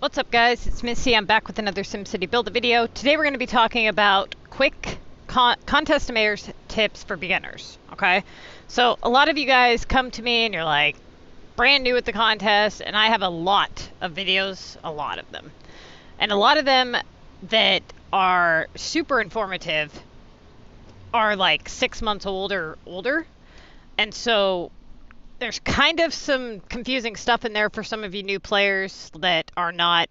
What's up, guys? It's Missy. I'm back with another SimCity Build a video. Today we're going to be talking about quick contest mayors tips for beginners, okay? So a lot of you guys come to me and you're like brand new at the contest, and I have a lot of videos, a lot of them. And a lot of them that are super informative are like 6 months old or older. And so there's kind of some confusing stuff in there for some of you new players that are not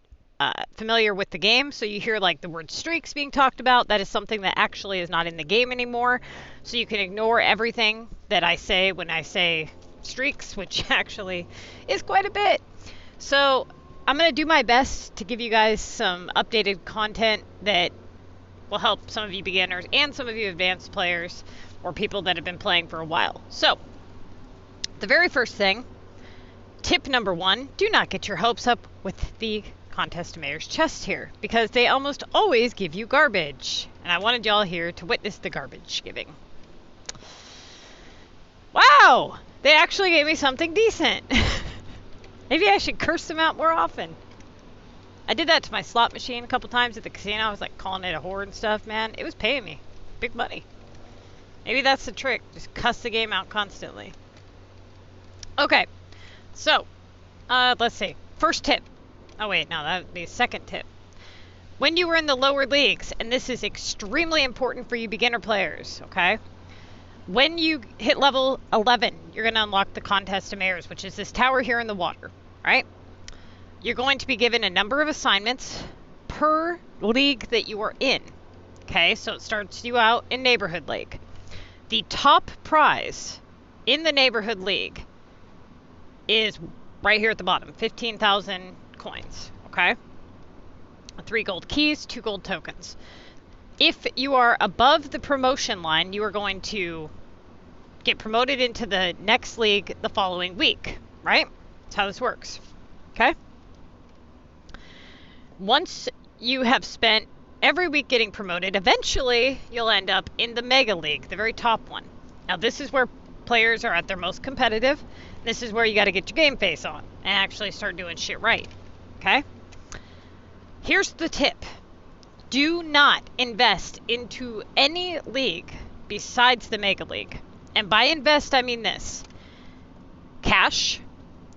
familiar with the game. So you hear like the word streaks being talked about. That is something that actually is not in the game anymore. So you can ignore everything that I say when I say streaks, which actually is quite a bit. So I'm going to do my best to give you guys some updated content that will help some of you beginners and some of you advanced players or people that have been playing for a while. So the very first thing, tip number 1, do not get your hopes up with the contest mayor's chest here, because they almost always give you garbage. And I wanted y'all here to witness the garbage giving. Wow! They actually gave me something decent. Maybe I should curse them out more often. I did that to my slot machine a couple times at the casino. I was like calling it a whore and stuff, man. It was paying me big money. Maybe that's the trick. Just cuss the game out constantly. Okay, so let's see. First tip. Oh wait, no, that would be second tip. When you were in the lower leagues, and this is extremely important for you beginner players, okay? When you hit level 11, you're going to unlock the contest of mayors, which is this tower here in the water, right? You're going to be given a number of assignments per league that you are in, okay? So it starts you out in neighborhood league. The top prize in the neighborhood league is right here at the bottom, 15,000 coins, okay? 3 gold keys, 2 gold tokens. If you are above the promotion line, you are going to get promoted into the next league the following week, right? That's how this works, okay? Once you have spent every week getting promoted, eventually you'll end up in the Mega League, the very top one. Now this is where players are at their most competitive. This is where you got to get your game face on and actually start doing shit right, okay? Here's the tip. Do not invest into any league besides the Mega League. And by invest, I mean this. Cash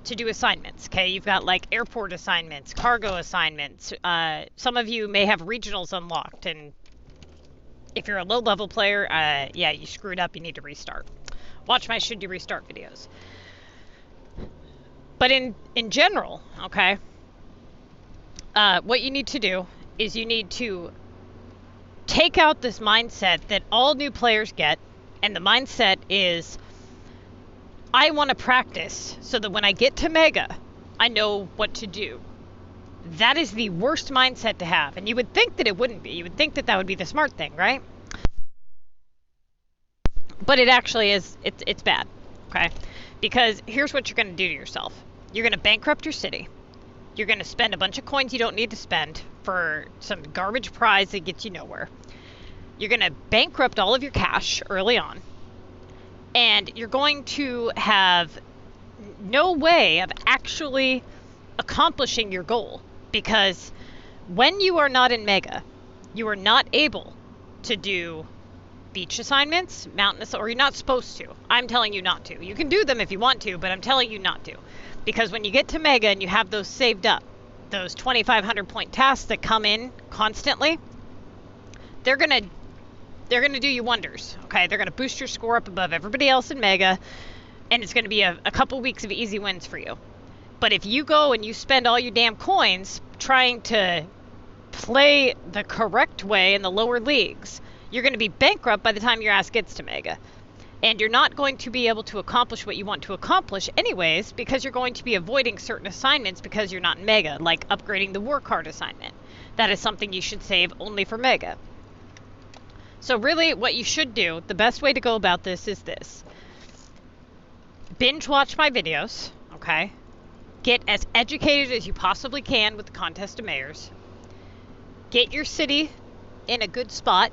to do assignments, okay? You've got like airport assignments, cargo assignments. Some of you may have regionals unlocked, and if you're a low-level player, yeah, you screwed up, you need to restart. Watch my should you restart videos. But in general, okay, what you need to do is you need to take out this mindset that all new players get, and the mindset is, I want to practice so that when I get to Mega, I know what to do. That is the worst mindset to have, and you would think that it wouldn't be. You would think that that would be the smart thing, right? But it actually is, it's bad, okay? Because here's what you're going to do to yourself. You're going to bankrupt your city. You're going to spend a bunch of coins you don't need to spend for some garbage prize that gets you nowhere. You're going to bankrupt all of your cash early on. And you're going to have no way of actually accomplishing your goal. Because when you are not in Mega, you are not able to do beach assignments, mountain assignments, or you're not supposed to. I'm telling you not to. You can do them if you want to, but I'm telling you not to. Because when you get to Mega and you have those saved up, those 2,500 point tasks that come in constantly, they're gonna do you wonders, okay? They're gonna boost your score up above everybody else in Mega, and it's gonna be a couple weeks of easy wins for you. But if you go and you spend all your damn coins trying to play the correct way in the lower leagues, you're going to be bankrupt by the time your ass gets to Mega. And you're not going to be able to accomplish what you want to accomplish anyways, because you're going to be avoiding certain assignments because you're not in Mega, like upgrading the war card assignment. That is something you should save only for Mega. So really what you should do, the best way to go about this is this. Binge watch my videos, okay? Get as educated as you possibly can with the contest of mayors. Get your city in a good spot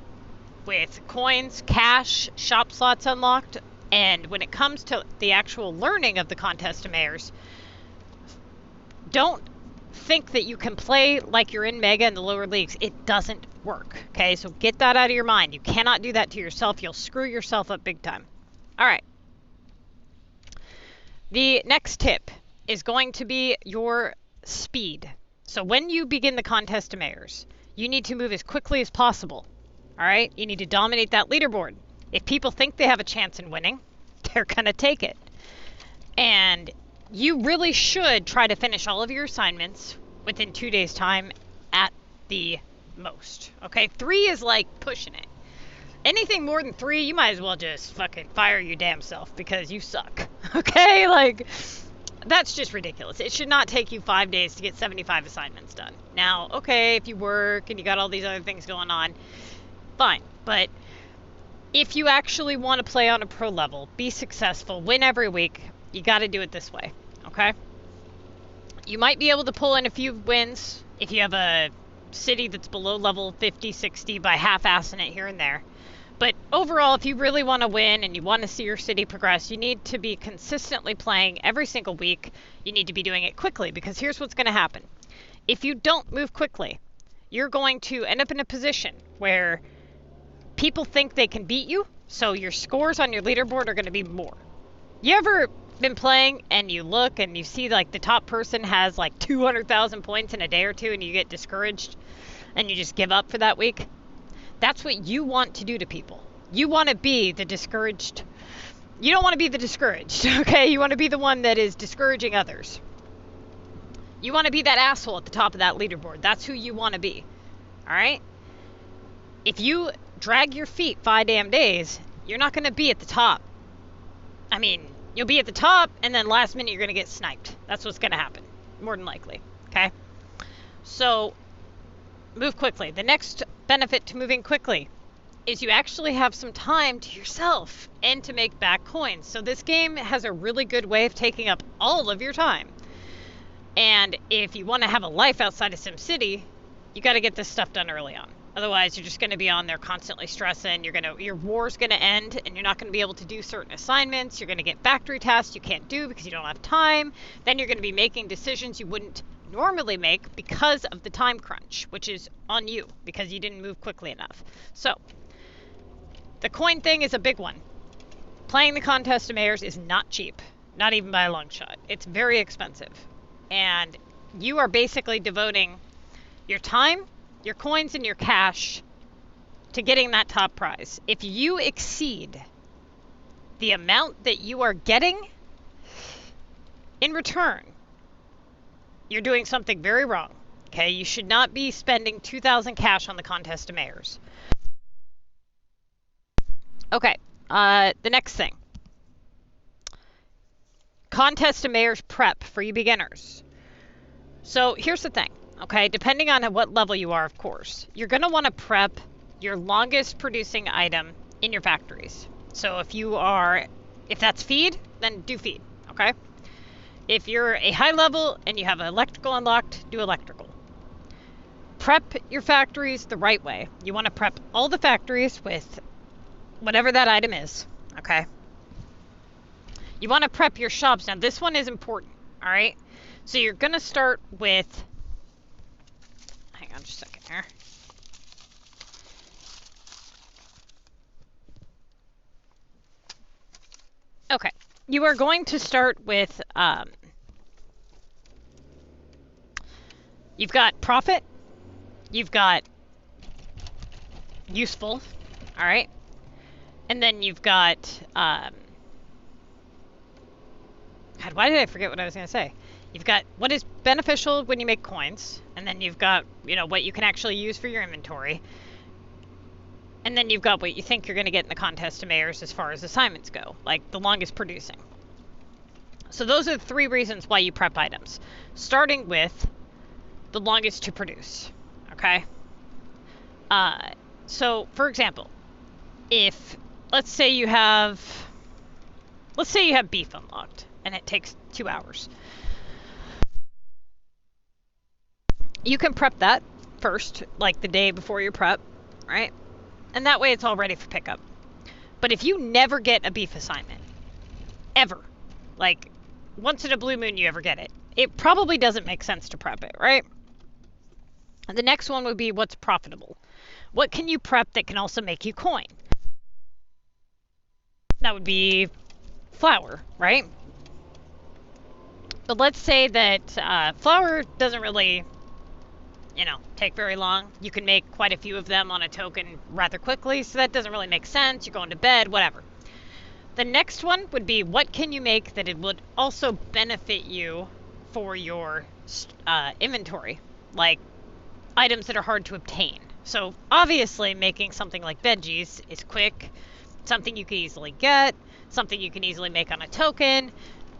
with coins, cash, shop slots unlocked, and when it comes to the actual learning of the contest of mayors, don't think that you can play like you're in Mega in the lower leagues. It doesn't work, okay? So get that out of your mind. You cannot do that to yourself. You'll screw yourself up big time. All right. The next tip is going to be your speed. So when you begin the contest of mayors, you need to move as quickly as possible. All right? You need to dominate that leaderboard. If people think they have a chance in winning, they're going to take it. And you really should try to finish all of your assignments within 2 days' time at the most. Okay? 3 is like pushing it. Anything more than 3, you might as well just fucking fire your damn self because you suck. Okay? Like, that's just ridiculous. It should not take you 5 days to get 75 assignments done. Now, okay, if you work and you got all these other things going on, fine. But if you actually want to play on a pro level, be successful, win every week, you got to do it this way, okay? You might be able to pull in a few wins if you have a city that's below level 50, 60 by half-assing it here and there. But overall, if you really want to win and you want to see your city progress, you need to be consistently playing every single week. You need to be doing it quickly because here's what's going to happen. If you don't move quickly, you're going to end up in a position where people think they can beat you, so your scores on your leaderboard are going to be more. You ever been playing and you look and you see like the top person has like 200,000 points in a day or two and you get discouraged and you just give up for that week? That's what you want to do to people. You want to be the discouraged. You don't want to be the discouraged, okay? You want to be the one that is discouraging others. You want to be that asshole at the top of that leaderboard. That's who you want to be, all right? If you drag your feet 5 damn days, you're not going to be at the top. I mean, you'll be at the top, and then last minute you're going to get sniped. That's what's going to happen, more than likely, okay? So, move quickly. The next benefit to moving quickly is you actually have some time to yourself and to make back coins. So this game has a really good way of taking up all of your time. And if you want to have a life outside of SimCity, you got to get this stuff done early on. Otherwise, you're just going to be on there constantly stressing. Your war's going to end, and you're not going to be able to do certain assignments. You're going to get factory tasks you can't do because you don't have time. Then you're going to be making decisions you wouldn't normally make because of the time crunch, which is on you because you didn't move quickly enough. So, the coin thing is a big one. Playing the contest of mayors is not cheap, not even by a long shot. It's very expensive. And you are basically devoting your time, your coins, and your cash to getting that top prize. If you exceed the amount that you are getting in return, you're doing something very wrong. Okay, you should not be spending 2,000 cash on the contest of mayors. Okay, the next thing. Contest of mayors prep for you beginners. So here's the thing, okay? Depending on what level you are, of course, you're going to want to prep your longest producing item in your factories. So if that's feed, then do feed, okay? If you're a high level and you have electrical unlocked, do electrical. Prep your factories the right way. You want to prep all the factories with whatever that item is, okay? You want to prep your shops. Now, this one is important, all right? So you're going to start with, hang on just a second here. Okay, you are going to start with, you've got profit, you've got useful, all right? And then you've got, God, why did I forget what I was going to say? You've got what is beneficial when you make coins, and then you've got, what you can actually use for your inventory. And then you've got what you think you're going to get in the contest of mayors as far as assignments go, like the longest producing. So those are the 3 reasons why you prep items, starting with the longest to produce, okay? So, for example, let's say you have beef unlocked, and it takes 2 hours. You can prep that first, like the day before your prep, right? And that way it's all ready for pickup. But if you never get a beef assignment, ever, like once in a blue moon you ever get it, it probably doesn't make sense to prep it, right? The next one would be what's profitable. What can you prep that can also make you coin? That would be flour, right? But let's say that flour doesn't really, take very long. You can make quite a few of them on a token rather quickly, so that doesn't really make sense. You're going to bed, whatever. The next one would be what can you make that it would also benefit you for your inventory, like items that are hard to obtain. So obviously making something like veggies is quick, something you can easily get, something you can easily make on a token.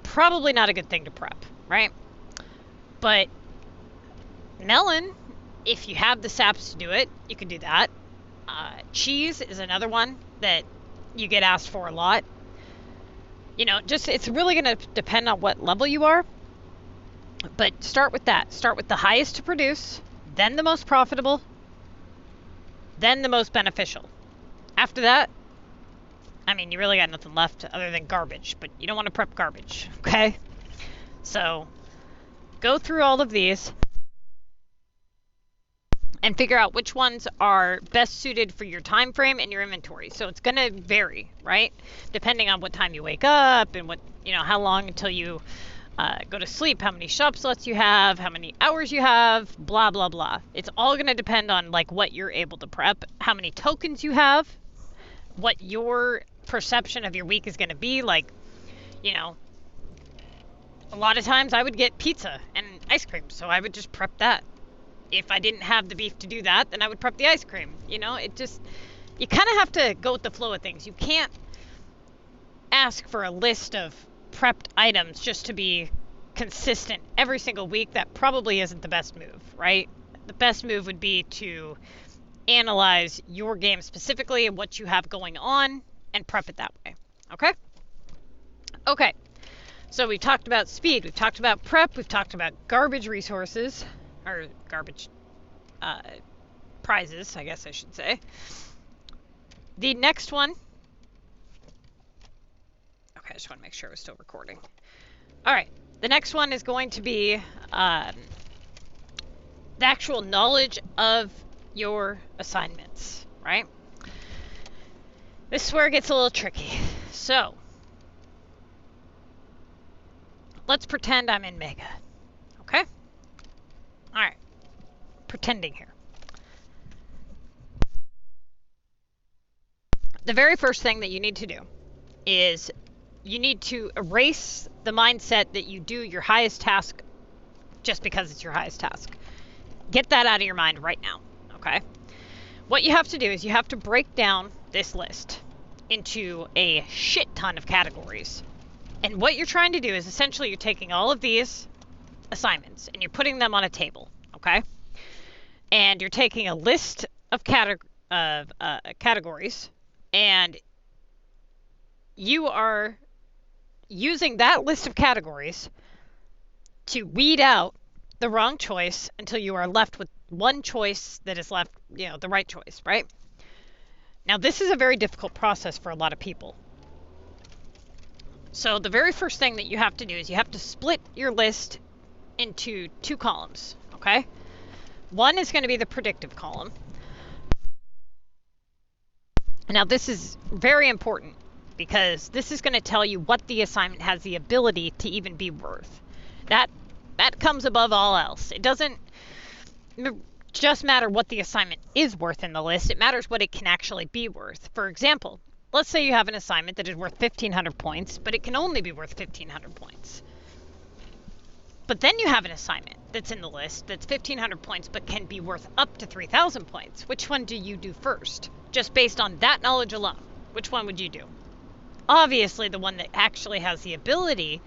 Probably not a good thing to prep, right? But melon, if you have the saps to do it, you can do that. Cheese is another one that you get asked for a lot. It's really going to depend on what level you are. But start with that. Start with the highest to produce, then the most profitable, then the most beneficial. After that, you really got nothing left other than garbage, but you don't want to prep garbage, okay? So go through all of these and figure out which ones are best suited for your time frame and your inventory. So it's going to vary, right? Depending on what time you wake up and how long until you go to sleep, how many shop slots you have, how many hours you have, blah, blah, blah. It's all going to depend on what you're able to prep, how many tokens you have, what your perception of your week is going to be. A lot of times I would get pizza and ice cream, so I would just prep that. If I didn't have the beef to do that, then I would prep the ice cream. You kind of have to go with the flow of things. You can't ask for a list of prepped items just to be consistent every single week. That probably isn't the best move, right? The best move would be to analyze your game specifically and what you have going on and prep it that way. Okay, so we've talked about speed, we've talked about prep, we've talked about garbage resources, or garbage prizes, I guess I should say. The next one, okay, I just want to make sure we're still recording. All right, the next one is going to be the actual knowledge of your assignments, right? This is where it gets a little tricky. So let's pretend I'm in Mega, okay? All right, pretending here. The very first thing that you need to do is you need to erase the mindset that you do your highest task just because it's your highest task. Get that out of your mind right now, okay? What you have to do is you have to break down this list into a shit ton of categories. And what you're trying to do is essentially you're taking all of these assignments and you're putting them on a table, okay? And you're taking a list of categories, and you are using that list of categories to weed out the wrong choice until you are left with one choice that is left, the right choice, right? Now, this is a very difficult process for a lot of people. So the very first thing that you have to do is you have to split your list into two columns, okay? One is going to be the predictive column. Now, this is very important because this is going to tell you what the assignment has the ability to even be worth. That comes above all else. It doesn't just matter what the assignment is worth in the list. It matters what it can actually be worth. For example, let's say you have an assignment that is worth 1,500 points, but it can only be worth 1,500 points. But then you have an assignment that's in the list that's 1,500 points, but can be worth up to 3,000 points. Which one do you do first? Just based on that knowledge alone, which one would you do? Obviously, the one that actually has the ability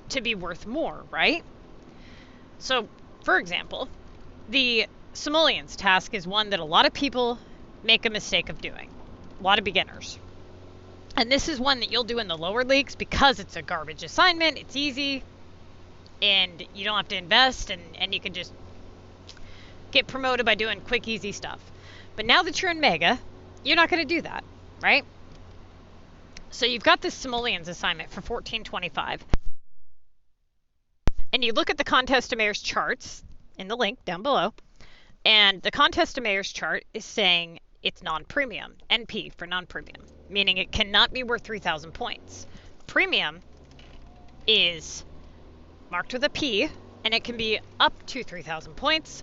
to be worth more, right? So, for example, the simoleons task is one that a lot of people make a mistake of doing. A lot of beginners. And this is one that you'll do in the lower leagues because it's a garbage assignment, it's easy, and you don't have to invest, and you can just get promoted by doing quick, easy stuff. But now that you're in Mega, you're not going to do that, right? So you've got this simoleons assignment for 1425. and you look at the contest to mayors charts in the link down below, and the contest to mayors chart is saying it's non-premium, NP for non-premium, meaning it cannot be worth 3,000 points. Premium is marked with a P, and it can be up to 3,000 points.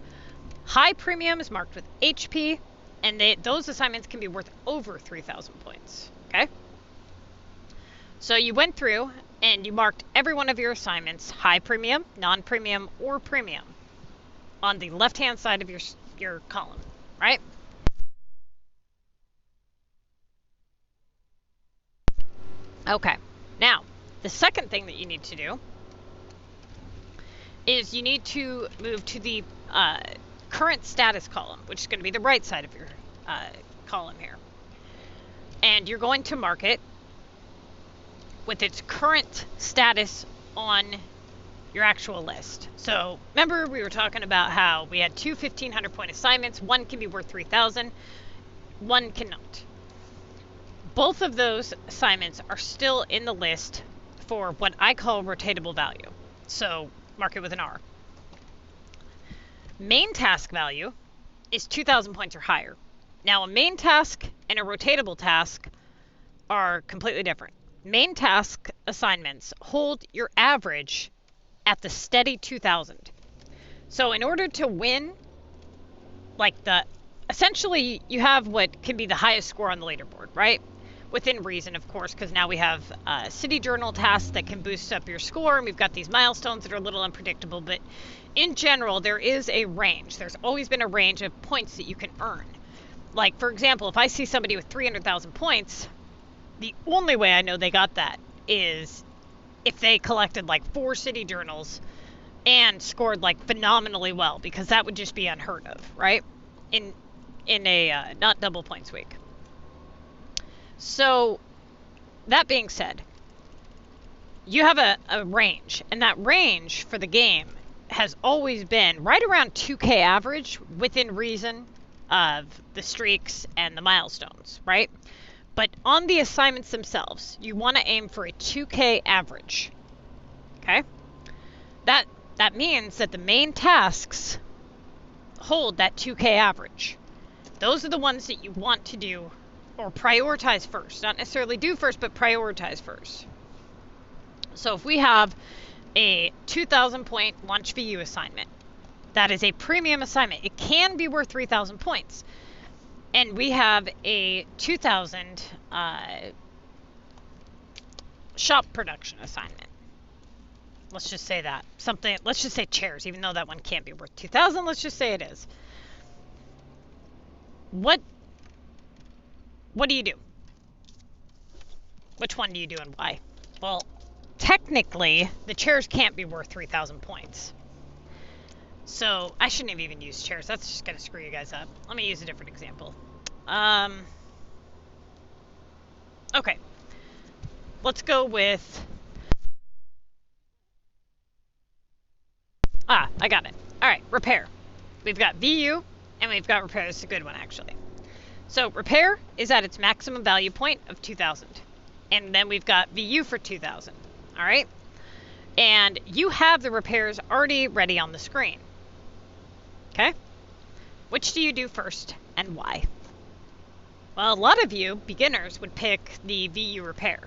High premium is marked with HP, and those assignments can be worth over 3,000 points, okay? So you went through and you marked every one of your assignments, high premium, non-premium, or premium, on the left-hand side of your column, right? Okay, now, the second thing that you need to do is you need to move to the current status column, which is going to be the right side of your column here. And you're going to mark it with its current status on your actual list. So remember we were talking about how we had two 1,500 point assignments. One can be worth 3,000, one cannot. Both of those assignments are still in the list for what I call rotatable value. So mark it with an R. Main task value is 2,000 points or higher. Now a main task and a rotatable task are completely different. Main task assignments hold your average at the steady 2,000. So in order to win, like essentially you have what can be the highest score on the leaderboard, right? Within reason, of course, because now we have city journal tasks that can boost up your score, and we've got these milestones that are a little unpredictable, but in general, there is a range. There's always been a range of points that you can earn. Like, for example, if I see somebody with 300,000 points, the only way I know they got that is if they collected like 4 city journals and scored like phenomenally well, because that would just be unheard of, right? In a not double points week. So, that being said, you have a range, and that range for the game has always been right around 2K average within reason of the streaks and the milestones, right? But on the assignments themselves, you want to aim for a 2K average, okay? That means that the main tasks hold that 2K average. Those are the ones that you want to do or prioritize first. Not necessarily do first, but prioritize first. So if we have a 2,000 point launch VU assignment, that is a premium assignment. It can be worth 3,000 points. And we have a 2,000 shop production assignment. Let's just say that. Let's just say chairs, even though that one can't be worth 2,000. Let's just say it is. What do you do? Which one do you do and why? Well, technically, the chairs can't be worth 3,000 points. So, I shouldn't have even used chairs. That's just going to screw you guys up. Let me use a different example. Okay. Let's go with... I got it. Alright, repair. We've got VU, and we've got repair. This is a good one, actually. So, repair is at its maximum value point of 2,000. And then we've got VU for 2,000. Alright? And you have the repairs already ready on the screen. Okay? Which do you do first, and why? Well, a lot of you, beginners, would pick the VU repair,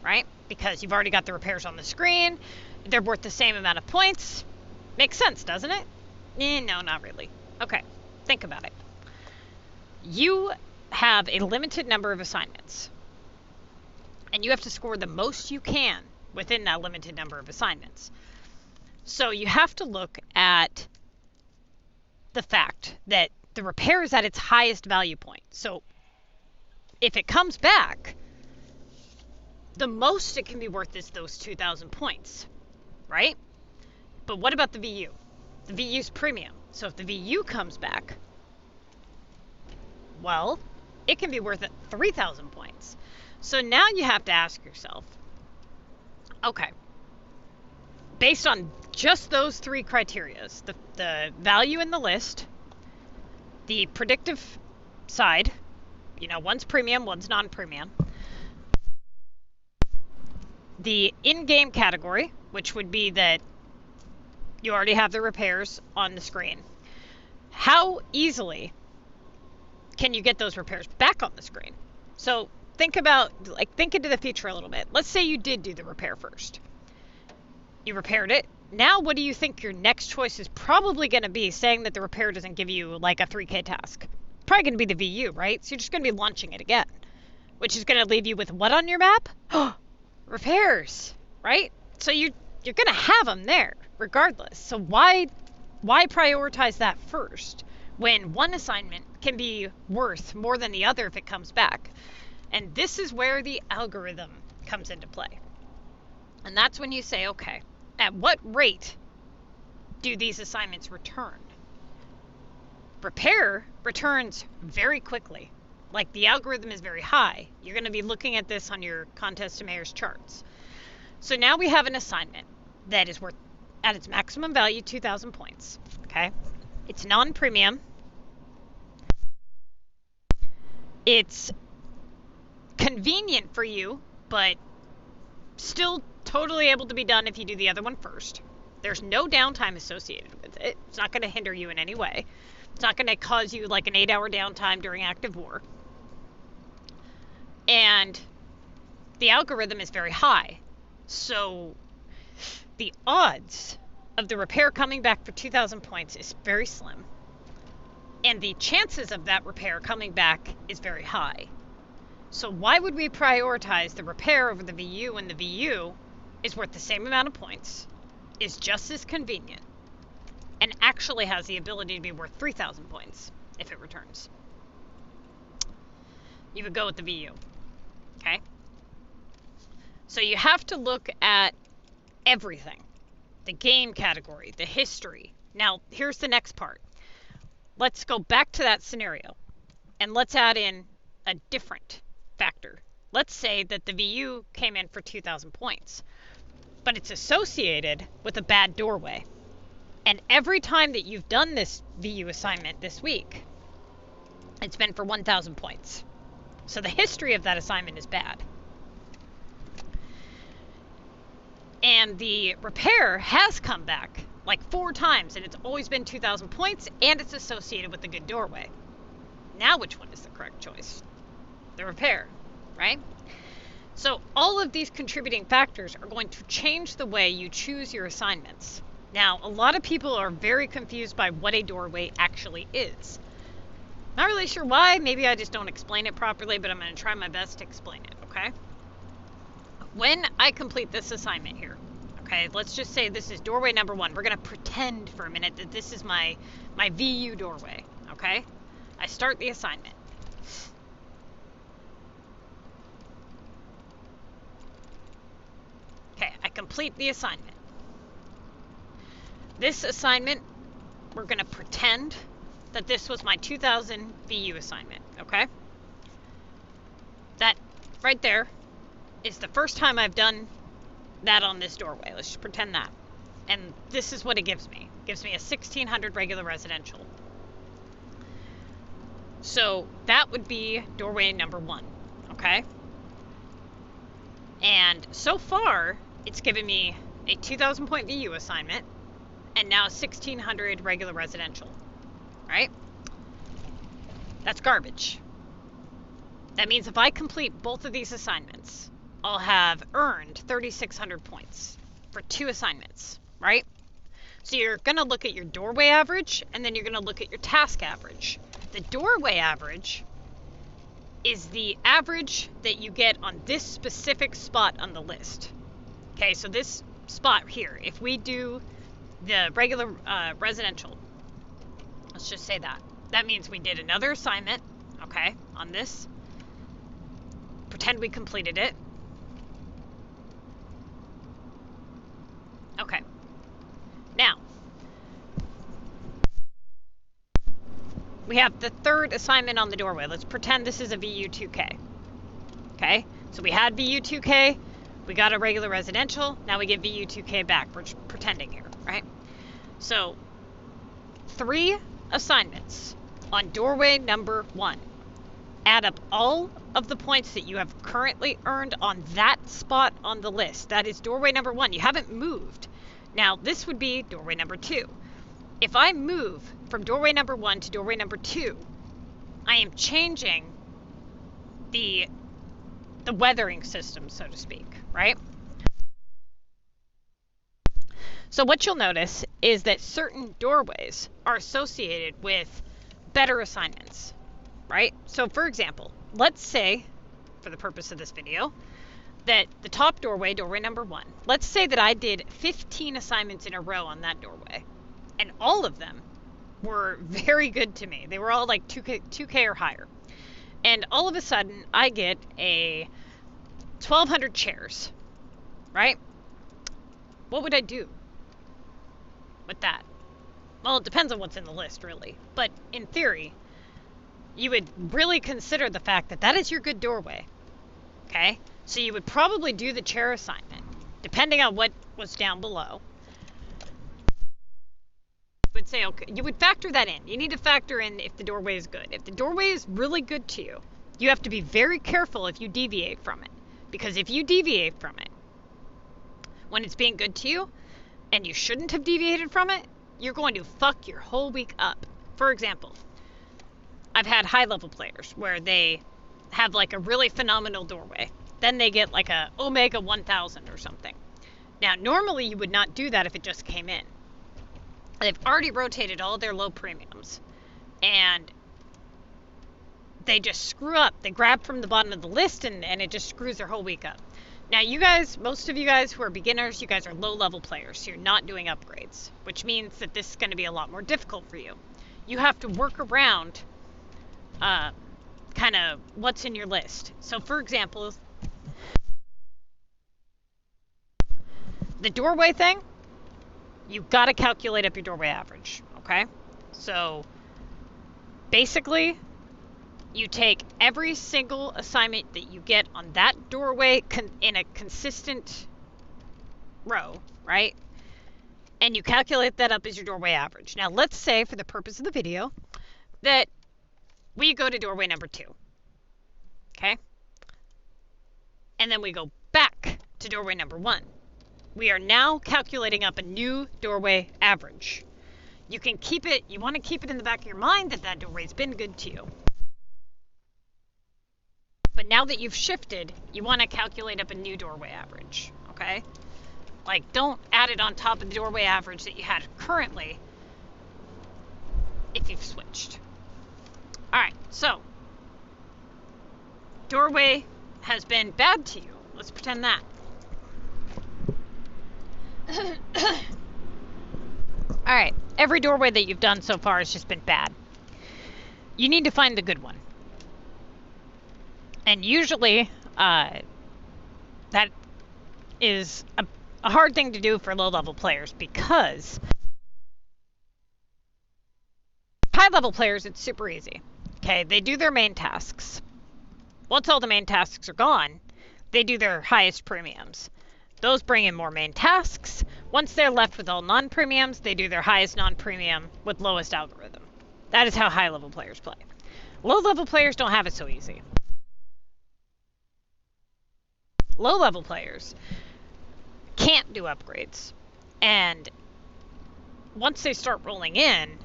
right? Because you've already got the repairs on the screen. They're worth the same amount of points. Makes sense, doesn't it? No, not really. Okay, think about it. You have a limited number of assignments. And you have to score the most you can within that limited number of assignments. So you have to look at the fact that the repair is at its highest value point. So if it comes back, the most it can be worth is those 2,000 points, right? But what about the VU? The VU's premium. So if the VU comes back, well, it can be worth 3,000 points. So now you have to ask yourself, okay, based on just those 3 criterias, the value in the list, the predictive side, you know, one's premium, one's non-premium, the in-game category, which would be that You already have the repairs on the screen. How easily can you get those repairs back on the screen? So think into the future a little bit. Let's say you did do the repair first. You repaired it. Now what do you think your next choice is probably going to be, saying that the repair doesn't give you like a 3K task? Probably going to be the VU, right? So you're just going to be launching it again, which is going to leave you with what on your map? Repairs, right? So you're going to have them there regardless. So why prioritize that first when one assignment can be worth more than the other if it comes back? And this is where the algorithm comes into play. And that's when you say, okay, at what rate do these assignments return? Repair returns very quickly. Like, the algorithm is very high. You're going to be looking at this on your contest to mayor's charts. So now we have an assignment that is worth, at its maximum value, 2,000 points. Okay? It's non-premium. It's convenient for you, but still totally able to be done if you do the other one first. There's no downtime associated with it. It's not going to hinder you in any way. It's not going to cause you like an 8-hour downtime during active war. And the algorithm is very high. So the odds of the repair coming back for 2,000 points is very slim. And the chances of that repair coming back is very high. So why would we prioritize the repair over the VU when the VU is worth the same amount of points, is just as convenient, and actually has the ability to be worth 3,000 points if it returns? You would go with the VU. Okay? So you have to look at everything. The game category, the history. Now, here's the next part. Let's go back to that scenario, and let's add in a different factor. Let's say that the VU came in for 2,000 points, but it's associated with a bad doorway. And every time that you've done this VU assignment this week, it's been for 1,000 points. So the history of that assignment is bad. And the repair has come back like 4 times, and it's always been 2,000 points, and it's associated with a good doorway. Now which one is the correct choice? The repair, right? So all of these contributing factors are going to change the way you choose your assignments. Now, a lot of people are very confused by what a doorway actually is. Not really sure why. Maybe I just don't explain it properly, but I'm going to try my best to explain it, okay? When I complete this assignment here, okay, let's just say this is doorway number 1. We're going to pretend for a minute that this is my VU doorway, okay? I start the assignment. Okay, I complete the assignment. This assignment, we're going to pretend that this was my 2,000 VU assignment, okay? That right there is the first time I've done that on this doorway. Let's just pretend that. And this is what it gives me. It gives me a 1,600 regular residential. So that would be doorway number 1, okay? And so far, it's given me a 2,000 point VU assignment, and now 1,600 regular residential, right? That's garbage. That means if I complete both of these assignments, I'll have earned 3,600 points for 2 assignments, right? So you're going to look at your doorway average, and then you're going to look at your task average. The doorway average is the average that you get on this specific spot on the list. Okay, so this spot here, if we do the regular residential, let's just say that. That means we did another assignment, okay, on this. Pretend we completed it. Okay. Now, we have the 3rd assignment on the doorway. Let's pretend this is a VU2K. Okay, so we had VU2K, we got a regular residential, now we get VU2K back. We're just pretending here, right? So, 3 assignments on doorway number 1. Add up all of the points that you have currently earned on that spot on the list. That is doorway number 1. You haven't moved. Now, this would be doorway number 2. If I move from doorway number 1 to doorway number 2, I am changing the weathering system, so to speak, right? So what you'll notice is that certain doorways are associated with better assignments, right? So for example, let's say, for the purpose of this video, that the top doorway, doorway number 1, let's say that I did 15 assignments in a row on that doorway, and all of them were very good to me. They were all like 2K or higher. And all of a sudden, I get a 1,200 chairs, right? What would I do with that? Well, it depends on what's in the list, really. But in theory, you would really consider the fact that that is your good doorway, okay? So you would probably do the chair assignment, depending on what was down below. You would say, okay, you would factor that in. You need to factor in if the doorway is good. If the doorway is really good to you, you have to be very careful if you deviate from it. Because if you deviate from it, when it's being good to you, and you shouldn't have deviated from it, you're going to fuck your whole week up. For example, I've had high-level players where they have like a really phenomenal doorway. Then they get like a Omega 1000 or something. Now, normally you would not do that if it just came in. They've already rotated all their low premiums, and they just screw up. They grab from the bottom of the list, and it just screws their whole week up. Now, you guys, most of you guys who are beginners, you guys are low-level players, so you're not doing upgrades, which means that this is going to be a lot more difficult for you. You have to work around kind of what's in your list. So, for example, the doorway thing, you've got to calculate up your doorway average, okay? So, basically, you take every single assignment that you get on that doorway in a consistent row, right? And you calculate that up as your doorway average. Now, let's say, for the purpose of the video, that we go to doorway number 2, okay? And then we go back to doorway number 1. We are now calculating up a new doorway average. You can keep it, you want to keep it in the back of your mind that that doorway's been good to you. But now that you've shifted, you want to calculate up a new doorway average, okay? Like, don't add it on top of the doorway average that you had currently if you've switched. Alright, so, doorway has been bad to you. Let's pretend that. Alright, every doorway that you've done so far has just been bad. You need to find the good one. And usually, that is a hard thing to do for low-level players, because high-level players, it's super easy. Okay, they do their main tasks. Once all the main tasks are gone, they do their highest premiums. Those bring in more main tasks. Once they're left with all non-premiums, they do their highest non-premium with lowest algorithm. That is how high-level players play. Low-level players don't have it so easy. Low-level players can't do upgrades. And once they start rolling in,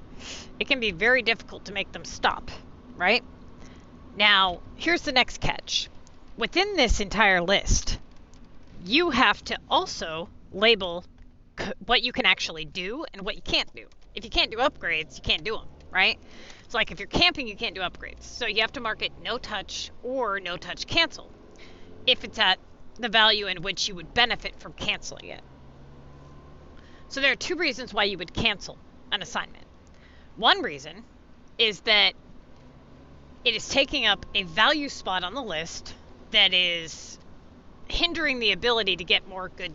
it can be very difficult to make them stop, right? Now, here's the next catch. Within this entire list, you have to also label what you can actually do and what you can't do. If you can't do upgrades, you can't do them, right? It's like if you're camping, you can't do upgrades. So you have to mark it no touch or no touch cancel if it's at the value in which you would benefit from canceling it. So there are two reasons why you would cancel an assignment. One reason is that it is taking up a value spot on the list that is hindering the ability to get more good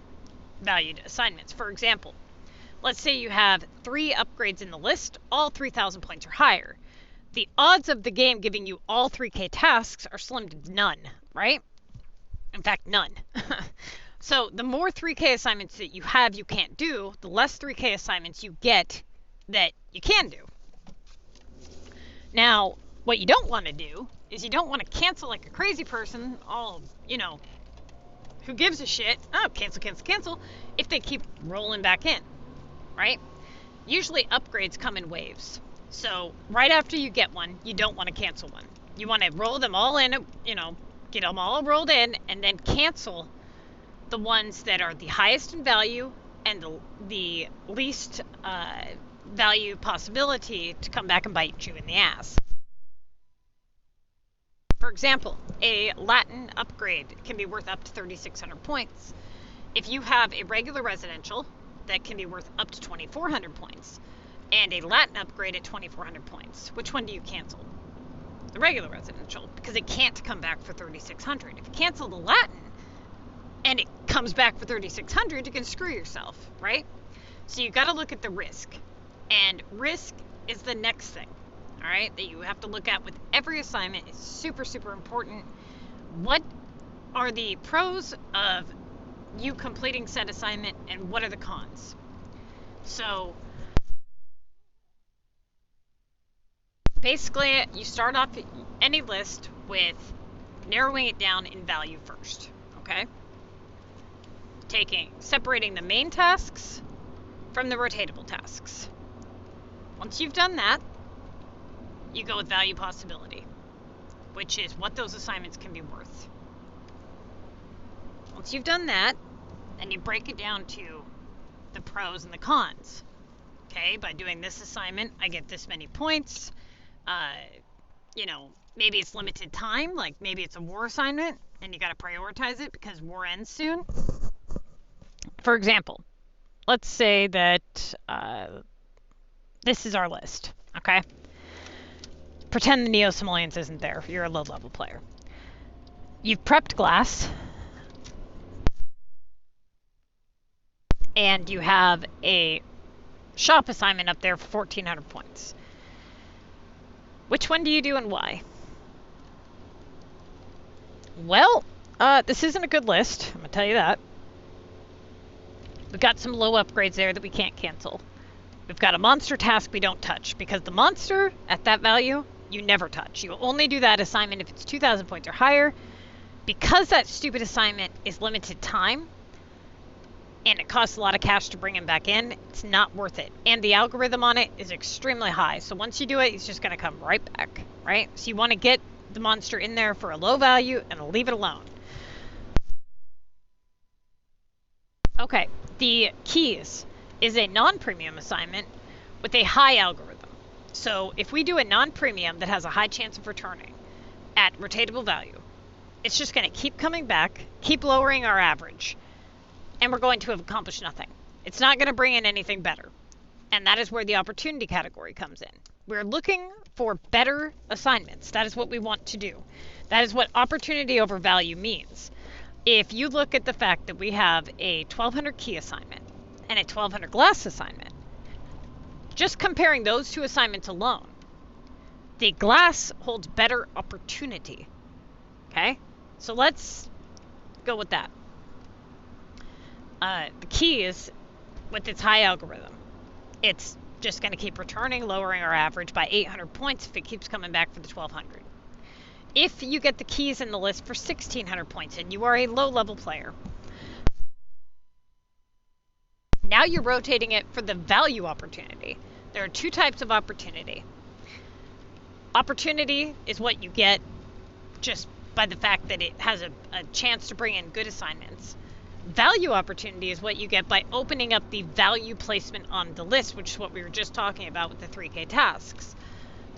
valued assignments. For example, let's say you have 3 upgrades in the list, all 3,000 points or higher. The odds of the game giving you all 3K tasks are slim to none, right? In fact, none. So the more 3K assignments that you have you can't do, the less 3K assignments you get that you can do. Now, what you don't want to do is you don't want to cancel like a crazy person, all, you know, who gives a shit? Oh, cancel, cancel, cancel, if they keep rolling back in, right? Usually upgrades come in waves. So right after you get one, you don't want to cancel one. You want to roll them all in, get them all rolled in, and then cancel the ones that are the highest in value and the least value possibility to come back and bite you in the ass. For example, a Latin upgrade can be worth up to 3,600 points. If you have a regular residential, that can be worth up to 2,400 points, and a Latin upgrade at 2,400 points. Which one do you cancel? The regular residential, because it can't come back for 3,600. If you cancel the Latin and it comes back for 3,600, you can screw yourself, right? So you got to look at the risk, and risk is the next thing, all right, that you have to look at with every assignment. It's super, super important. What are the pros of you completing said assignment, and what are the cons? So basically, you start off any list with narrowing it down in value first, okay? Separating the main tasks from the rotatable tasks. Once you've done that, you go with value possibility, which is what those assignments can be worth. Once you've done that, then you break it down to the pros and the cons. Okay, by doing this assignment, I get this many points. Maybe it's limited time, like maybe it's a war assignment, and you got to prioritize it because war ends soon. For example, let's say that this is our list, okay? Pretend the Neo-Simoleons isn't there. You're a low-level player. You've prepped glass, and you have a shop assignment up there for 1,400 points. Which one do you do and why? Well, this isn't a good list, I'm going to tell you that. We've got some low upgrades there that we can't cancel. We've got a monster task we don't touch, because the monster, at that value, you never touch. You only do that assignment if it's 2,000 points or higher. Because that stupid assignment is limited time, and it costs a lot of cash to bring him back in, it's not worth it. And the algorithm on it is extremely high. So once you do it, it's just going to come right back, right? So you want to get the monster in there for a low value and leave it alone. Okay, the keys is a non-premium assignment with a high algorithm. So if we do a non-premium that has a high chance of returning at rotatable value, it's just going to keep coming back, keep lowering our average, and we're going to have accomplished nothing. It's not going to bring in anything better. And that is where the opportunity category comes in. We're looking for better assignments. That is what we want to do. That is what opportunity over value means. If you look at the fact that we have a 1,200 key assignment and a 1,200 glass assignment, just comparing those two assignments alone, the glass holds better opportunity. Okay? So let's go with that. The key is, with its high algorithm, it's just going to keep returning, lowering our average by 800 points if it keeps coming back for the 1,200. If you get the keys in the list for 1,600 points and you are a low-level player, now you're rotating it for the value opportunity. There are two types of opportunity. Opportunity is what you get just by the fact that it has a chance to bring in good assignments. Value opportunity is what you get by opening up the value placement on the list, which is what we were just talking about with the 3K tasks.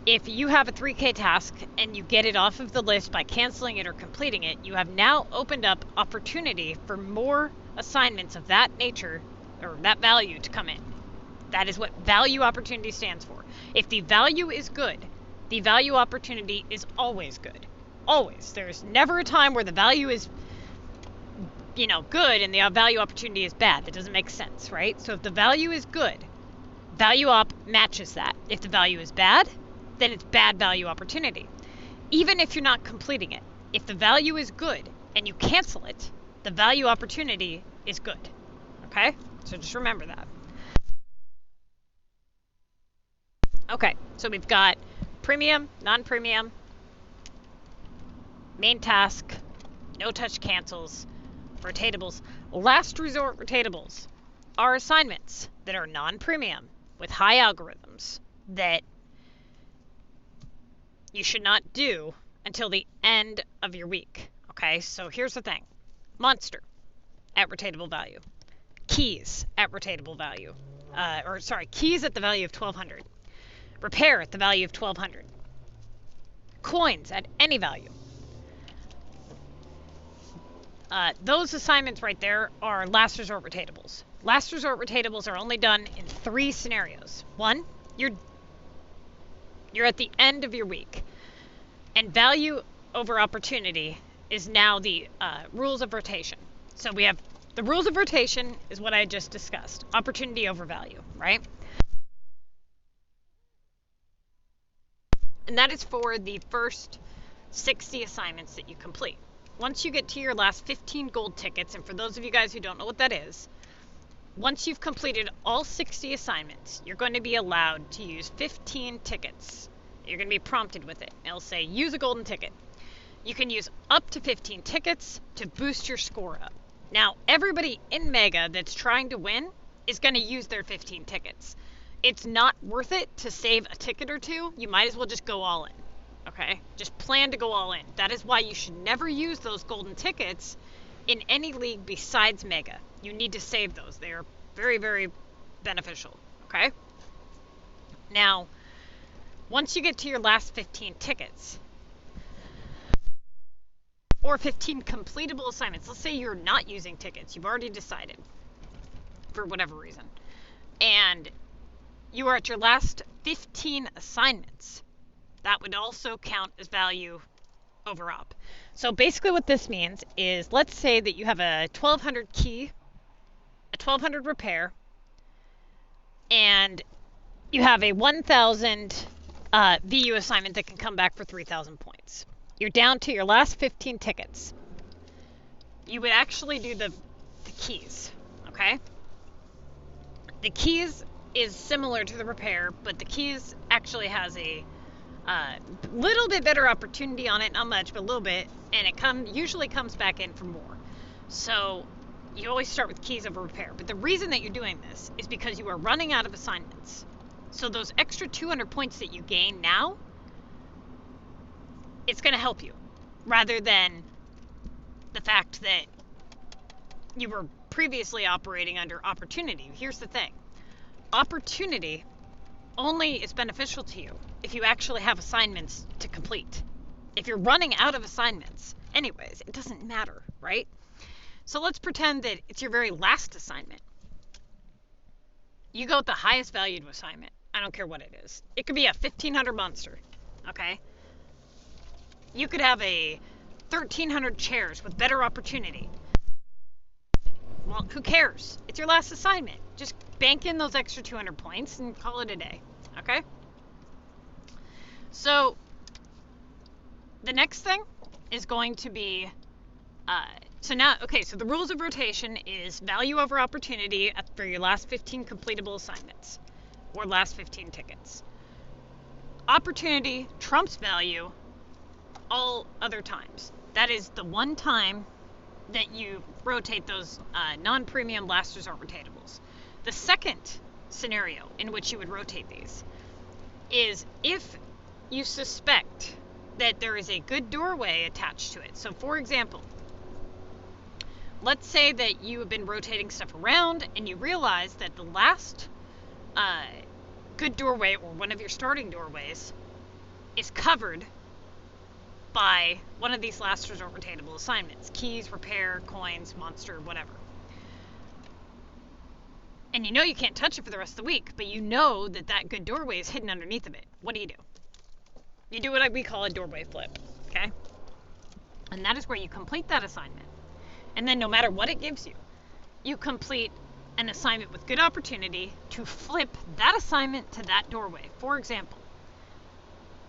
If you have a 3K task and you get it off of the list by canceling it or completing it, you have now opened up opportunity for more assignments of that nature or that value to come in. That is what value opportunity stands for. If the value is good, the value opportunity is always good. Always. There's never a time where the value is good and the value opportunity is bad. That doesn't make sense, right? So if the value is good, value op matches that. If the value is bad, then it's bad value opportunity. Even if you're not completing it, if the value is good and you cancel it, the value opportunity is good. Okay? So just remember that. Okay, so we've got premium, non-premium, main task, no touch cancels, Rotatables. Last resort rotatables are assignments that are non-premium with high algorithms that you should not do until the end of your week. Okay, so here's the thing. Monster at rotatable value. Keys at rotatable value. Keys at the value of 1200. Repair at the value of 1200. Coins at any value. Those assignments right there are last resort rotatables. Last resort rotatables are only done in 3 scenarios. 1, you're at the end of your week, and value over opportunity is now the rules of rotation. So we have the rules of rotation is what I just discussed. Opportunity over value, right? And that is for the first 60 assignments that you complete. Once you get to your last 15 gold tickets, and for those of you guys who don't know what that is, once you've completed all 60 assignments, you're going to be allowed to use 15 tickets. You're going to be prompted with it. It'll say, use a golden ticket. You can use up to 15 tickets to boost your score up. Now, everybody in Mega that's trying to win is going to use their 15 tickets. It's not worth it to save a ticket or two. You might as well just go all in. Okay? Just plan to go all in. That is why you should never use those golden tickets in any league besides Mega. You need to save those. They are very, very beneficial. Okay? Now, once you get to your last 15 tickets, or 15 completable assignments, let's say you're not using tickets. You've already decided, for whatever reason. And you are at your last 15 assignments. That would also count as value over op. So basically what this means is, let's say that you have a 1200 key, a 1200 repair, and you have a 1000 VU assignment that can come back for 3000 points. You're down to your last 15 tickets. You would actually do the keys, okay? The keys is similar to the repair, but the keys actually has a little bit better opportunity on it, not much, but a little bit, and it usually comes back in for more. So you always start with keys over repair. But the reason that you're doing this is because you are running out of assignments. So those extra 200 points that you gain now, it's going to help you, rather than the fact that you were previously operating under opportunity. Here's the thing. Opportunity only is beneficial to you if you actually have assignments to complete. If you're running out of assignments, anyways, it doesn't matter, right? So let's pretend that it's your very last assignment. You go with the highest valued assignment. I don't care what it is. It could be a 1500 monster, okay? You could have a 1300 chairs with better opportunity. Well, who cares? It's your last assignment. Just bank in those extra 200 points and call it a day, okay? So the next thing is going to be, so the rules of rotation is value over opportunity for your last 15 completable assignments, or last 15 tickets. Opportunity trumps value all other times. That is the one time that you rotate those non-premium last resort rotatables. The second scenario in which you would rotate these is if you suspect that there is a good doorway attached to it. So for example, let's say that you have been rotating stuff around and you realize that the last good doorway, or one of your starting doorways, is covered by one of these last resort rotatable assignments. Keys, repair, coins, monster, whatever. And you know you can't touch it for the rest of the week, but you know that that good doorway is hidden underneath of it. What do? You do what we call a doorway flip, okay? And that is where you complete that assignment. And then no matter what it gives you, you complete an assignment with good opportunity to flip that assignment to that doorway. For example,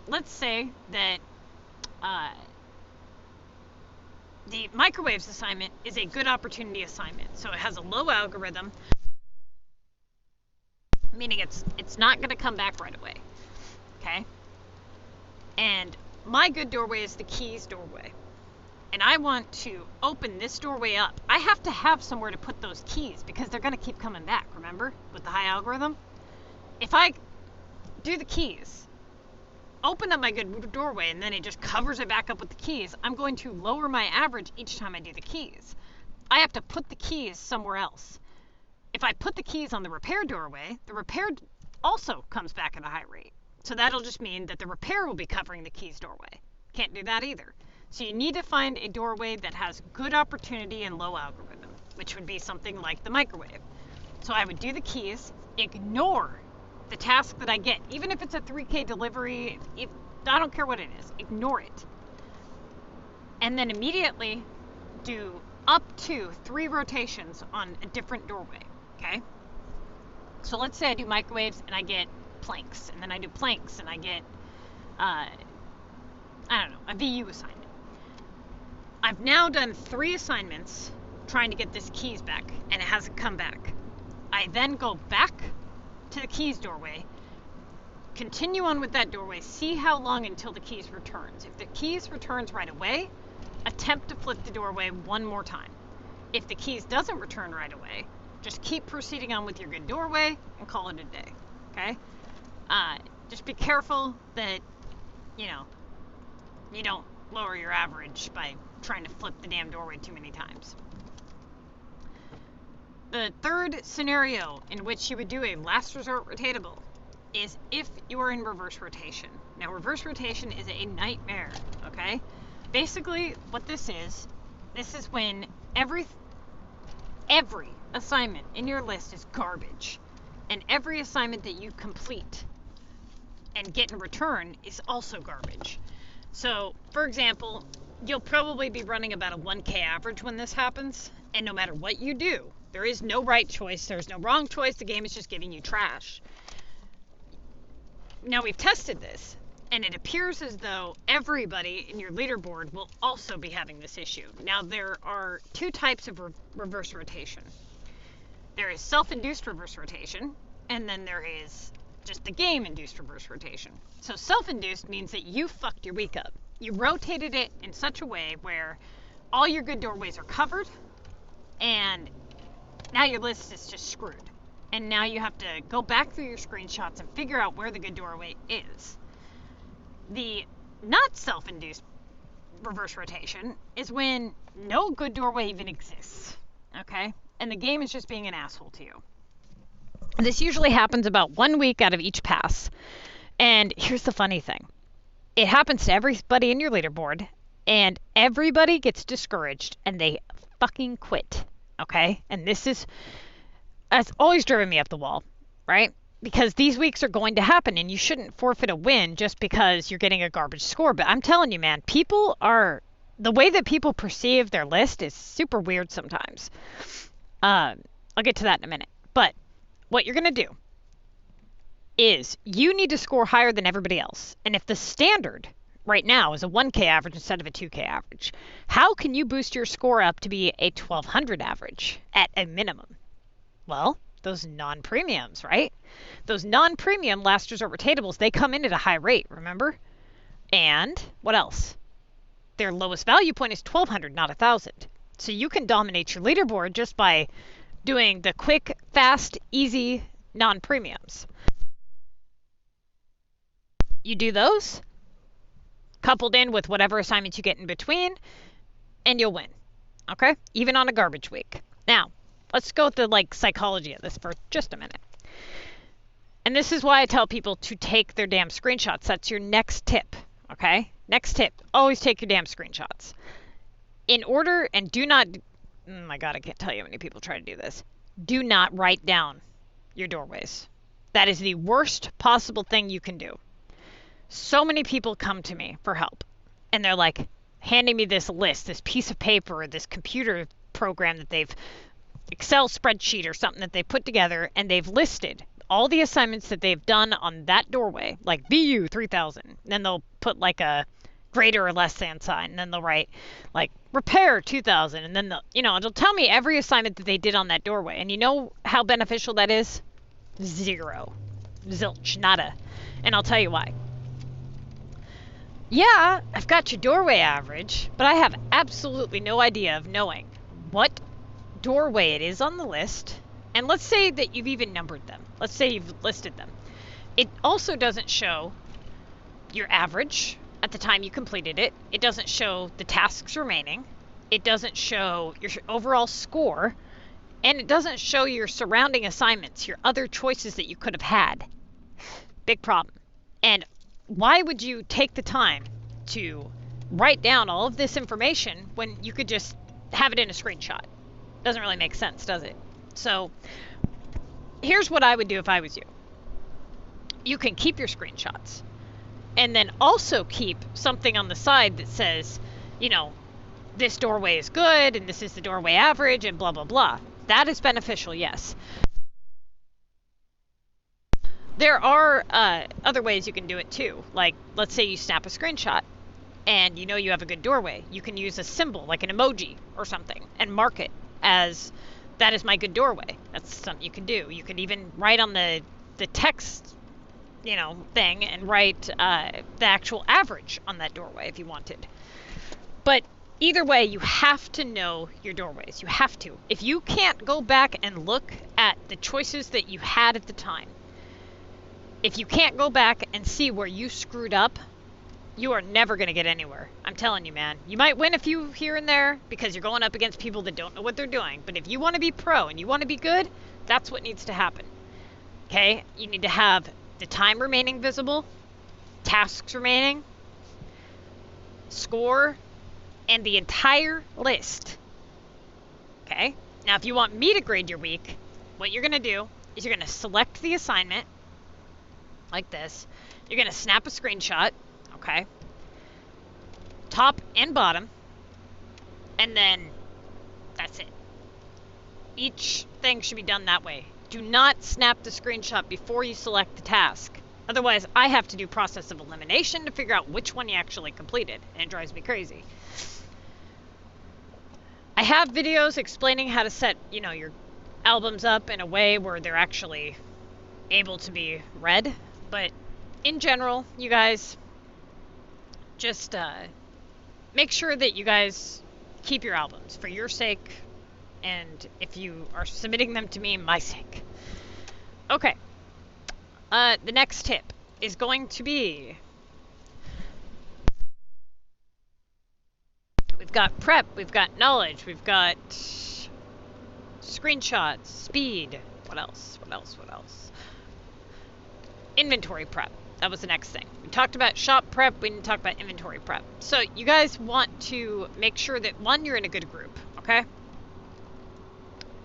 let's say that the microwaves assignment is a good opportunity assignment. So it has a low algorithm, meaning it's not going to come back right away, okay? And my good doorway is the keys doorway. and I want to open this doorway up, I have to have somewhere to put those keys because they're going to keep coming back, remember, with the high algorithm? If I do the keys, open up my good doorway, and then it just covers it back up with the keys, I'm going to lower my average each time I do the keys. I have to put the keys somewhere else. If I put the keys on the repair doorway, the repair also comes back at a high rate. So that'll just mean that the repair will be covering the keys doorway. Can't do that either. So you need to find a doorway that has good opportunity and low algorithm, which would be something like the microwave. So I would do the keys, ignore the task that I get, even if it's a 3K delivery, I don't care what it is, ignore it. And then immediately do up to 3 rotations on a different doorway, okay? So let's say I do microwaves and I get planks, and then I do planks and I get, I don't know, a VU assignment. I've now done 3 assignments trying to get this keys back, and it hasn't come back. I then go back to the keys doorway, continue on with that doorway, see how long until the keys returns. If the keys returns right away, attempt to flip the doorway one more time. If the keys doesn't return right away, just keep proceeding on with your good doorway and call it a day, okay? Just be careful that, you don't lower your average by trying to flip the damn doorway too many times. The third scenario in which you would do a last resort rotatable is if you are in reverse rotation. Now, reverse rotation is a nightmare, okay? Basically, what this is when every assignment in your list is garbage, and every assignment that you complete and get in return is also garbage. So, for example, you'll probably be running about a 1K average when this happens, and no matter what you do, there is no right choice, there's no wrong choice, the game is just giving you trash. Now, we've tested this, and it appears as though everybody in your leaderboard will also be having this issue. Now, there are 2 types of reverse rotation. There is self-induced reverse rotation, and then there is just the game-induced reverse rotation. So self-induced means that you fucked your week up. You rotated it in such a way where all your good doorways are covered, and now your list is just screwed. And now you have to go back through your screenshots and figure out where the good doorway is. The not self-induced reverse rotation is when no good doorway even exists, okay? And the game is just being an asshole to you. This usually happens about 1 week out of each pass. And here's the funny thing. It happens to everybody in your leaderboard, and everybody gets discouraged, and they fucking quit, okay? And this has always driven me up the wall, right? Because these weeks are going to happen, and you shouldn't forfeit a win just because you're getting a garbage score. But I'm telling you, man, the way that people perceive their list is super weird sometimes. I'll get to that in a minute. But what you're going to do is you need to score higher than everybody else. And if the standard right now is a 1K average instead of a 2K average, how can you boost your score up to be a 1200 average at a minimum? Well, those non-premiums, right? Those non-premium last resort rotatables, they come in at a high rate, remember? And what else? Their lowest value point is 1200, not 1000. So you can dominate your leaderboard just by doing the quick, fast, easy non-premiums. You do those, coupled in with whatever assignments you get in between, and you'll win, okay? Even on a garbage week. Now, let's go with the psychology of this for just a minute. And this is why I tell people to take their damn screenshots. That's your next tip, okay? Next tip, always take your damn screenshots. In order, and do not, oh my God, I can't tell you how many people try to do this. Do not write down your doorways. That is the worst possible thing you can do. So many people come to me for help, and they're like handing me this list, this piece of paper, this computer program that they've, Excel spreadsheet or something that they put together, and they've listed all the assignments that they've done on that doorway, like VU 3000. Then they'll put like a greater or less than sign, and then they'll write like repair 2000, and then it'll tell me every assignment that they did on that doorway. And you know how beneficial that is? Zero. Zilch. Nada. And I'll tell you why. Yeah, I've got your doorway average, but I have absolutely no idea of knowing what doorway it is on the list. And let's say that you've even numbered them. Let's say you've listed them. It also doesn't show your average at the time you completed it. It doesn't show the tasks remaining. It doesn't show your overall score. And it doesn't show your surrounding assignments, your other choices that you could have had. Big problem. And why would you take the time to write down all of this information when you could just have it in a screenshot? Doesn't really make sense, does it? So here's what I would do if I was you. You can keep your screenshots and then also keep something on the side that says, you know, this doorway is good and this is the doorway average and blah, blah, blah. That is beneficial, yes. There are other ways you can do it too. Like, let's say you snap a screenshot and you know you have a good doorway. You can use a symbol, like an emoji or something, and mark it as, that is my good doorway. That's something you can do. You can even write on the text, you know, thing and write the actual average on that doorway if you wanted. But either way, you have to know your doorways. You have to. If you can't go back and look at the choices that you had at the time, if you can't go back and see where you screwed up, you are never going to get anywhere. I'm telling you, man. You might win a few here and there because you're going up against people that don't know what they're doing. But if you want to be pro and you want to be good, that's what needs to happen. Okay? You need to have the time remaining visible, tasks remaining, score, and the entire list. Okay? Now, if you want me to grade your week, what you're going to do is you're going to select the assignment like this. You're going to snap a screenshot, okay? Top and bottom. And then that's it. Each thing should be done that way. Do not snap the screenshot before you select the task. Otherwise, I have to do process of elimination to figure out which one you actually completed, and it drives me crazy. I have videos explaining how to set, you know, your albums up in a way where they're actually able to be read. But in general, you guys, just make sure that you guys keep your albums for your sake, and if you are submitting them to me, my sake. Okay. The next tip is going to be, we've got prep, we've got knowledge, we've got screenshots, speed. What else? What else? What else? Inventory prep. That was the next thing. We talked about shop prep. We didn't talk about inventory prep. So you guys want to make sure that, one, you're in a good group, okay?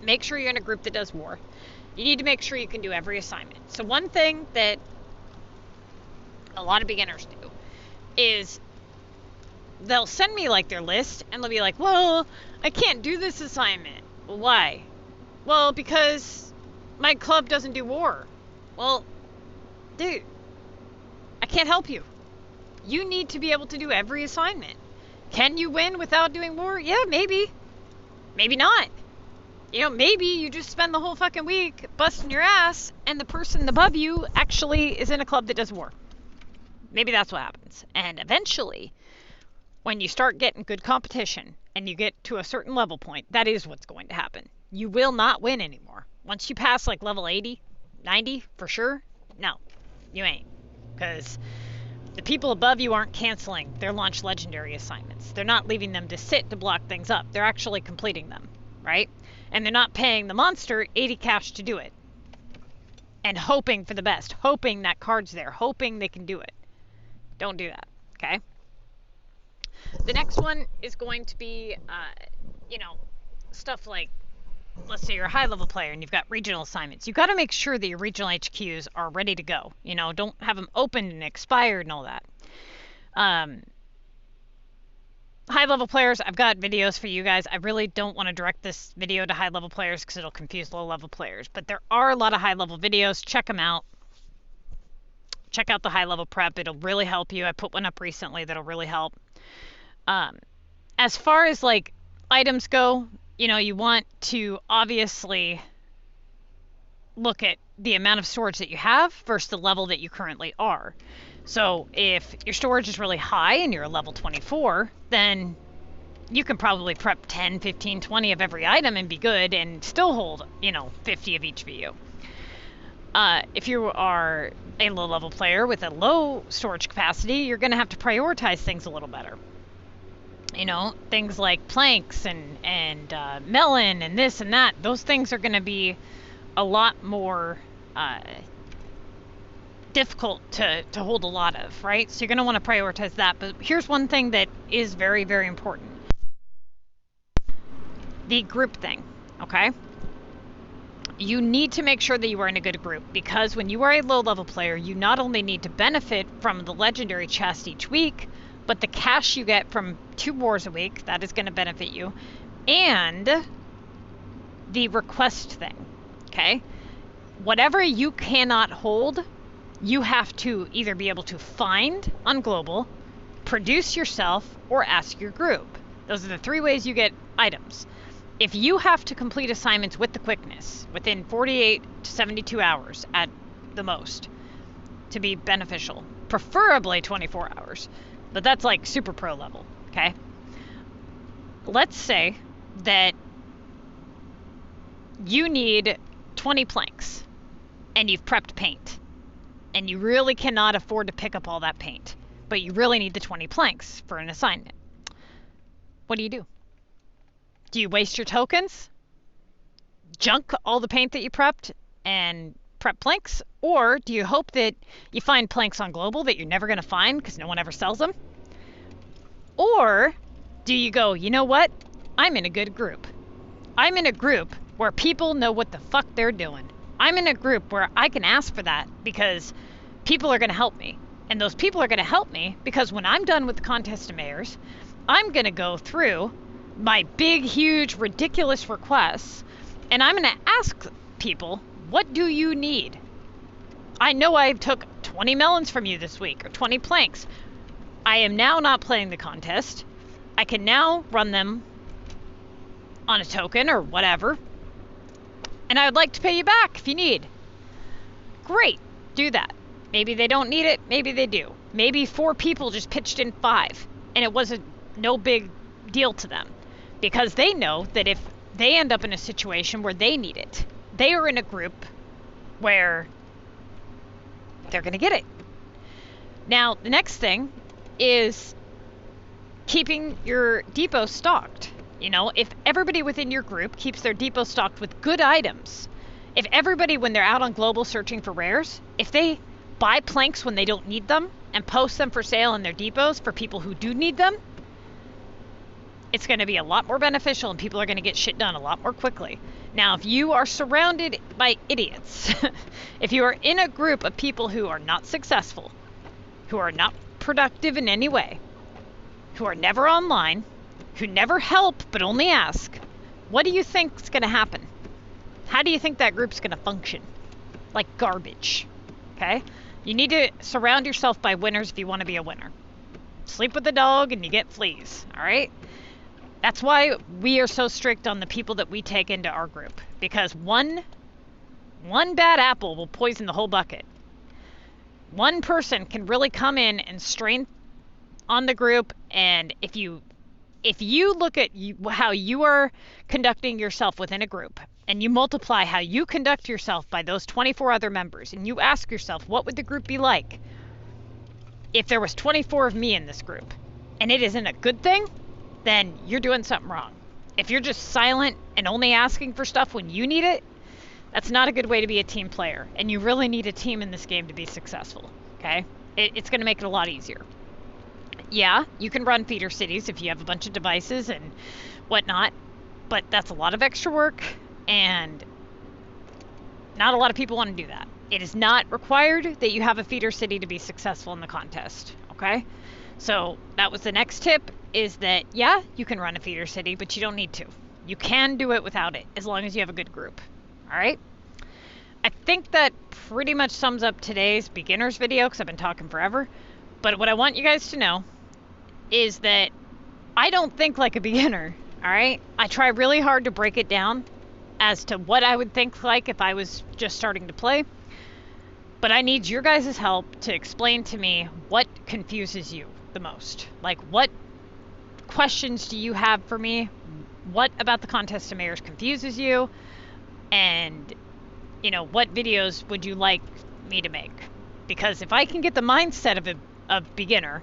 Make sure you're in a group that does war. You need to make sure you can do every assignment. So one thing that a lot of beginners do is they'll send me like their list and they'll be like, well, I can't do this assignment. Well, why? Well, because my club doesn't do war. Well, dude, I can't help you. You need to be able to do every assignment. Can you win without doing war? Yeah, maybe. Maybe not. You know, maybe you just spend the whole fucking week busting your ass and the person above you actually is in a club that does war. Maybe that's what happens. And eventually, when you start getting good competition and you get to a certain level point, that is what's going to happen. You will not win anymore. Once you pass like level 80, 90 for sure, no. You ain't. Because the people above you aren't canceling their launch legendary assignments. They're not leaving them to sit to block things up. They're actually completing them, right? And they're not paying the monster 80 cash to do it. And hoping for the best. Hoping that card's there. Hoping they can do it. Don't do that, okay? The next one is going to be, you know, stuff like, let's say you're a high-level player and you've got regional assignments. You've got to make sure that your regional HQs are ready to go. You know, don't have them opened and expired and all that. High-level players, I've got videos for you guys. I really don't want to direct this video to high-level players because it'll confuse low-level players. But there are a lot of high-level videos. Check them out. Check out the high-level prep. It'll really help you. I put one up recently that'll really help. As far as, like, items go, you know, you want to obviously look at the amount of storage that you have versus the level that you currently are. So if your storage is really high and you're a level 24, then you can probably prep 10, 15, 20 of every item and be good and still hold, 50 of each VU. If you are a low-level player with a low storage capacity, you're going to have to prioritize things a little better. Things like planks and melon and this and that. Those things are going to be a lot more difficult to hold a lot of, right? So you're going to want to prioritize that. But here's one thing that is very, very important. The group thing, okay? You need to make sure that you are in a good group, because when you are a low-level player, you not only need to benefit from the legendary chest each week, but the cash you get from 2 wars a week, that is going to benefit you, and the request thing, okay? Whatever you cannot hold, you have to either be able to find on global, produce yourself, or ask your group. Those are the 3 ways you get items. If you have to complete assignments with the quickness within 48 to 72 hours at the most to be beneficial, preferably 24 hours, but that's like super pro level, okay? Let's say that you need 20 planks and you've prepped paint and you really cannot afford to pick up all that paint, but you really need the 20 planks for an assignment. What do? Do you waste your tokens, junk all the paint that you prepped, and prep planks? Or do you hope that you find planks on global that you're never going to find because no one ever sells them? Or do you go, you know what? I'm in a good group. I'm in a group where people know what the fuck they're doing. I'm in a group where I can ask for that because people are going to help me. And those people are going to help me because when I'm done with the contest of mayors, I'm going to go through my big, huge, ridiculous requests, and I'm going to ask people, what do you need? I know I took 20 melons from you this week, or 20 planks. I am now not playing the contest. I can now run them on a token or whatever, and I would like to pay you back if you need. Great, do that. Maybe they don't need it, maybe they do. Maybe 4 people just pitched in 5, and it was no big deal to them. Because they know that if they end up in a situation where they need it, they are in a group where they're going to get it. Now, the next thing is keeping your depot stocked. If everybody within your group keeps their depot stocked with good items, if everybody, when they're out on global searching for rares, if they buy planks when they don't need them and post them for sale in their depots for people who do need them, it's going to be a lot more beneficial and people are going to get shit done a lot more quickly. Now, if you are surrounded by idiots, if you are in a group of people who are not successful, who are not productive in any way, who are never online, who never help but only ask, what do you think is going to happen? How do you think that group's going to function? Like garbage, okay? You need to surround yourself by winners if you want to be a winner. Sleep with a dog and you get fleas, all right? That's why we are so strict on the people that we take into our group, because one bad apple will poison the whole bucket. One person can really come in and strain on the group, and if you look at how you are conducting yourself within a group, and you multiply how you conduct yourself by those 24 other members, and you ask yourself, what would the group be like if there was 24 of me in this group, and it isn't a good thing, then you're doing something wrong. If you're just silent and only asking for stuff when you need it, that's not a good way to be a team player. And you really need a team in this game to be successful, okay? It's going to make it a lot easier. Yeah, you can run feeder cities if you have a bunch of devices and whatnot, but that's a lot of extra work, and not a lot of people want to do that. It is not required that you have a feeder city to be successful in the contest, okay? So that was the next tip, is that, yeah, you can run a feeder city, but you don't need to. You can do it without it, as long as you have a good group. All right? I think that pretty much sums up today's beginner's video, because I've been talking forever. But what I want you guys to know is that I don't think like a beginner, all right? I try really hard to break it down as to what I would think like if I was just starting to play. But I need your guys' help to explain to me what confuses you the most. Like, what questions do you have for me? What about the contest of mayors confuses you? And, you know, what videos would you like me to make? Because if I can get the mindset of a beginner,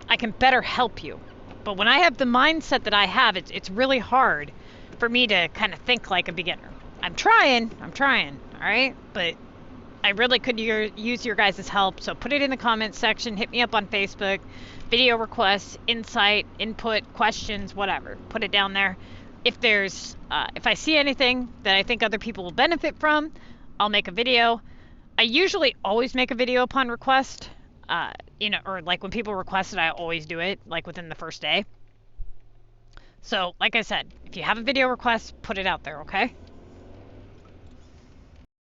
I can better help you. But when I have the mindset that I have, it's really hard for me to kind of think like a beginner. I'm trying, all right? But I really could use your guys' help, so put it in the comments section, hit me up on Facebook, video requests, insight, input, questions, whatever. Put it down there. If I see anything that I think other people will benefit from, I'll make a video. I usually always make a video upon request, you know, or like when people request it, I always do it, like within the first day. So, like I said, if you have a video request, put it out there, okay?